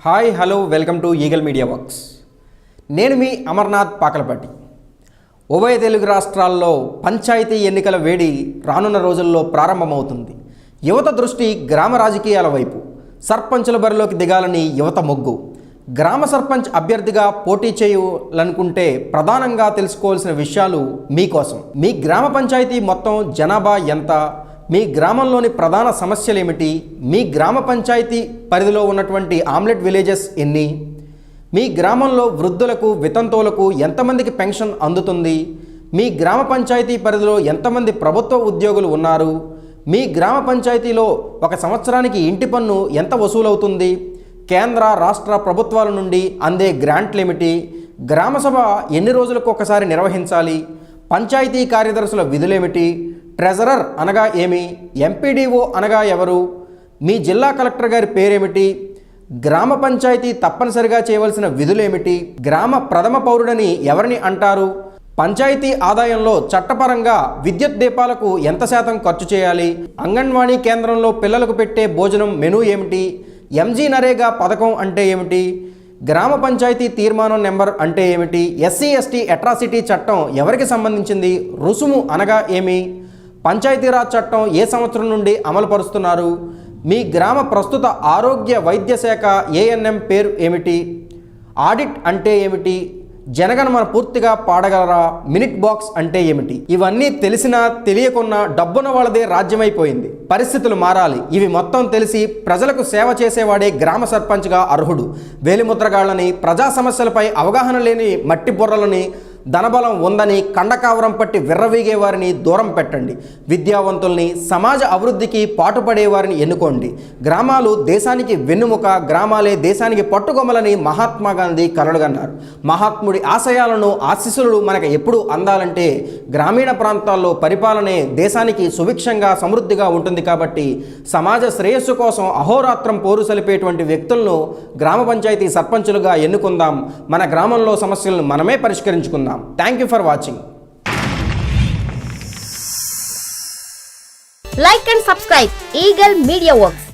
Hi hello welcome to eagle media works. నేను మీ అమర్నాథ్ పాకలపాటి. ఉభయ తెలుగు రాష్ట్రాల్లో పంచాయతీ ఎన్నికల వేడి రానున్న రోజుల్లో ప్రారంభమవుతుంది. యువత దృష్టి గ్రామ రాజకీయాల వైపు. సర్పంచుల బరిలోకి దిగాలని యువత మొగ్గు. గ్రామ సర్పంచ్ అభ్యర్థిగా పోటీ చేయాలనుకుంటే ప్రధానంగా తెలుసుకోవాల్సిన విషయాలు మీకోసం. మీ గ్రామ పంచాయతీ మొత్తం జనాభా ఎంత, మీ గ్రామంలోని ప్రధాన సమస్యలు ఏమిటి, మీ గ్రామ పంచాయతీ పరిధిలో ఉన్నటువంటి ఆమ్లెట్ విలేజెస్ ఎన్ని, మీ గ్రామంలో వృద్ధులకు వితంతువులకు ఎంతమందికి పెన్షన్ అందుతుంది, మీ గ్రామ పంచాయతీ పరిధిలో ఎంతమంది ప్రభుత్వ ఉద్యోగులు ఉన్నారు, మీ గ్రామ పంచాయతీలో ఒక సంవత్సరానికి ఇంటి పన్ను ఎంత వసూలవుతుంది, కేంద్ర రాష్ట్ర ప్రభుత్వాల నుండి అందే గ్రాంట్లు ఏమిటి, గ్రామసభ ఎన్ని రోజులకు ఒకసారి నిర్వహించాలి, పంచాయతీ కార్యదర్శుల విధులేమిటి, ట్రెజరర్ అనగా ఏమి, ఎంపీడీఓ అనగా ఎవరు, మీ జిల్లా కలెక్టర్ గారి పేరేమిటి, గ్రామ పంచాయతీ తప్పనిసరిగా చేయవలసిన విధులేమిటి, గ్రామ ప్రథమ పౌరుడని ఎవరిని అంటారు, పంచాయతీ ఆదాయంలో చట్టపరంగా విద్యుత్ దీపాలకు ఎంత శాతం ఖర్చు చేయాలి, అంగన్వాడీ కేంద్రంలో పిల్లలకు పెట్టే భోజనం మెనూ ఏమిటి, ఎంజీ నరేగా పథకం అంటే ఏమిటి, గ్రామ పంచాయతీ తీర్మానం నెంబర్ అంటే ఏమిటి, ఎస్సీ ఎస్టీ అట్రాసిటీ చట్టం ఎవరికి సంబంధించింది, రుసుము అనగా ఏమి, పంచాయతీరాజ్ చట్టం ఏ సంవత్సరం నుండి అమలు పరుస్తున్నారు, మీ గ్రామ ప్రస్తుత ఆరోగ్య వైద్య శాఖ ఏఎన్ఎం పేరు ఏమిటి, ఆడిట్ అంటే ఏమిటి, జనగణమన పూర్తిగా పాడగలరా, మినిట్ బాక్స్ అంటే ఏమిటి. ఇవన్నీ తెలిసినా తెలియకున్నా డబ్బున వాళ్ళదే రాజ్యమైపోయింది. పరిస్థితులు మారాలి. ఇవి మొత్తం తెలిసి ప్రజలకు సేవ చేసేవాడే గ్రామ సర్పంచ్గా అర్హుడు. వేలిముద్రగాళ్ళని, ప్రజా సమస్యలపై అవగాహన లేని మట్టి బుర్రలని, ధనబలం ఉందని కండకావరం పట్టి విర్రవీగే వారిని దూరం పెట్టండి. విద్యావంతుల్ని, సమాజ అభివృద్ధికి పాటుపడేవారిని ఎన్నుకోండి. గ్రామాలు దేశానికి వెన్నుముక, గ్రామాలే దేశానికి పట్టుకొమ్మలని మహాత్మా గాంధీ కలలుగన్నారు. మహాత్ముడి ఆశయాలను, ఆశీస్సులు మనకు ఎప్పుడు అందాలంటే గ్రామీణ ప్రాంతాల్లో పరిపాలనే దేశానికి సుభిక్షంగా సమృద్ధిగా ఉంటుంది. కాబట్టి సమాజ శ్రేయస్సు కోసం అహోరాత్రం పోరు సలిపేటువంటి వ్యక్తులను గ్రామ పంచాయతీ సర్పంచులుగా ఎన్నుకుందాం. మన గ్రామంలో సమస్యలను మనమే పరిష్కరించుకుందాం. Thank you for watching. Like and subscribe Eagle Media Works.